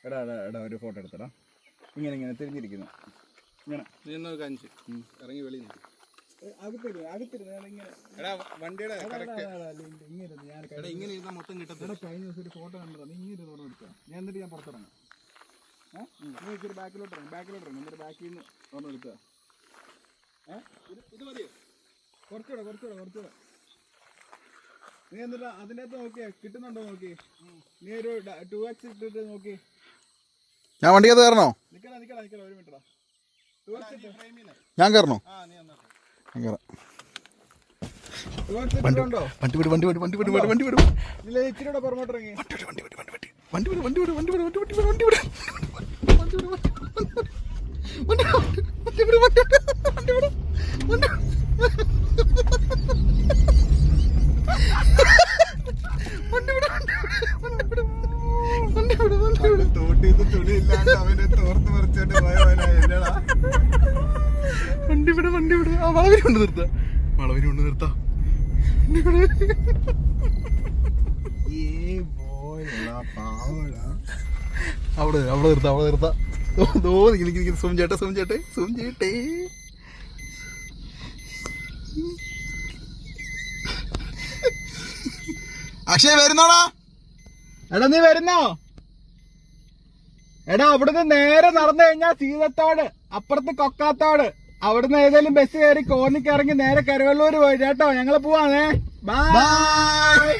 എടാ എടാ എടാ ഒരു ഫോട്ടോ എടുത്തടാ. ഇങ്ങനെ ഇങ്ങനെ തിരിഞ്ഞിരിക്കുന്നു. ഇങ്ങനെ ഇറങ്ങി വെളി അകത്തിരുന്ന് ഇങ്ങനെ. എടാ വണ്ടിയുടെ ഇങ്ങനെ ഇരുന്നാൽ മൊത്തം കിട്ടത്തില്ല. കഴിഞ്ഞ ദിവസം ഒരു ഫോട്ടോ കണ്ടതാ. നീ ഇങ്ങനെ തുറന്നു എടുക്കുക. ഞാൻ എന്നിട്ട് ഞാൻ പുറത്തിറങ്ങാം. നീ ഇച്ചിരി ബാക്കിലോട്ട് ഇറങ്ങും. എന്നിട്ട് ബാക്കിൽ നിന്ന് തുറന്നു എടുക്കുക. ഇത് മതിയോ? കുറച്ചുകൂടെ. നീ എന്നിട്ട് അതിൻ്റെ അകത്ത് നോക്കിയേ, കിട്ടുന്നുണ്ടോ നോക്കി. നീ ഒരു 2x ഇട്ടിട്ട് നോക്കി. ഞാൻ വണ്ടിക്കകത്ത് കയറണോ? നിക്കടാ ഒരു മിനിറ്റടാ. 2x ഇട്ട് ഞാൻ കയറണോ? ഞാൻ കയറാം. 2x ഇട്ടുണ്ടോ? വണ്ടി വിടും. ഇല്ല, ഇച്ചിരി കൂടെ പുറമോട്ട് ഇറങ്ങി. തോട്ടിന്ന് തുണി ഇല്ലാണ്ട് അവനെ തോർത്ത് പറിച്ചോണ്ട് പോയ പോലെ എന്നടാ. വണ്ടി വിട്. ആ വളവിന് കൊണ്ട് നിർത്താം. അവിടെ നിർത്താം. സൂം ചേട്ടെ. അക്ഷയ് വരുന്നോടാ? എടാ നീ വരുന്നോ? എടാ അവിടുന്ന് നേരെ നടന്നു കഴിഞ്ഞാൽ സീതത്തോട്, അപ്പുറത്ത് കൊക്കാത്തോട്. അവിടുന്ന് ഏതെങ്കിലും ബസ് കയറി കോന്നിക്ക് ഇറങ്ങി നേരെ കരുവള്ളൂര് പോയി കേട്ടോ. ഞങ്ങള് പോവാന്നേ. ബൈ.